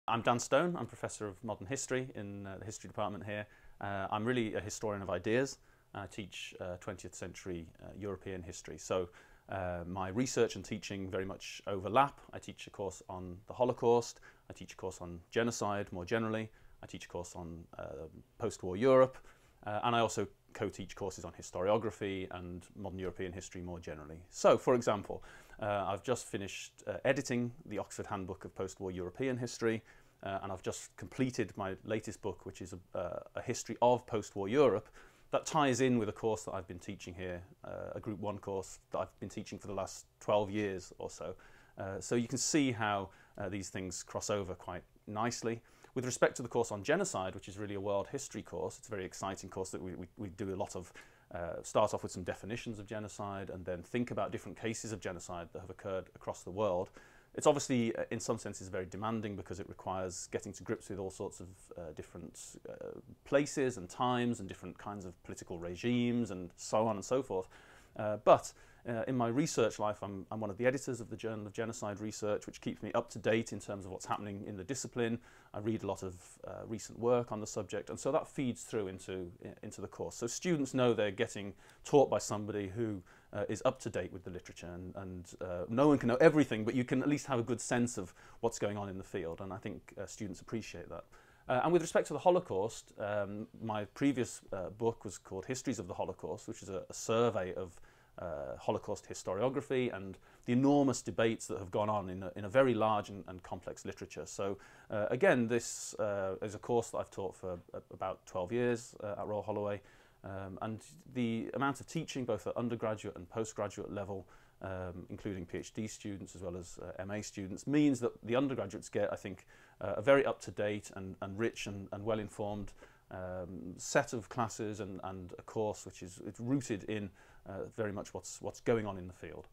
I'm Dan Stone. I'm Professor of Modern History in the History Department here. I'm really a historian of ideas. I teach 20th century European history. So my research and teaching very much overlap. I teach a course on the Holocaust. I teach a course on genocide more generally. I teach a course on post-war Europe. And I also co-teach courses on historiography and modern European history more generally. So, for example, I've just finished editing the Oxford Handbook of Post-War European History, and I've just completed my latest book, which is a history of post-war Europe, that ties in with a course that I've been teaching here, a Group 1 course that I've been teaching for the last 12 years or so. So you can see how these things cross over quite nicely. With respect to the course on genocide, which is really a world history course, it's a very exciting course that we do a lot of, start off with some definitions of genocide and then think about different cases of genocide that have occurred across the world. It's obviously, in some senses, very demanding because it requires getting to grips with all sorts of different places and times and different kinds of political regimes and so on and so forth. But in my research life, I'm one of the editors of the Journal of Genocide Research, which keeps me up to date in terms of what's happening in the discipline. I read a lot of recent work on the subject, and so that feeds through into the course. So students know they're getting taught by somebody who is up to date with the literature, and no one can know everything, but you can at least have a good sense of what's going on in the field, and I think students appreciate that. And with respect to the Holocaust, my previous book was called Histories of the Holocaust, which is a survey of Holocaust historiography and the enormous debates that have gone on in a very large and complex literature. So again, this is a course that I've taught for about 12 years at Royal Holloway, and the amount of teaching both at undergraduate and postgraduate level, including PhD students as well as MA students, means that the undergraduates get, I think, a very up-to-date and rich and well-informed set of classes and a course which is rooted in very much what's going on in the field.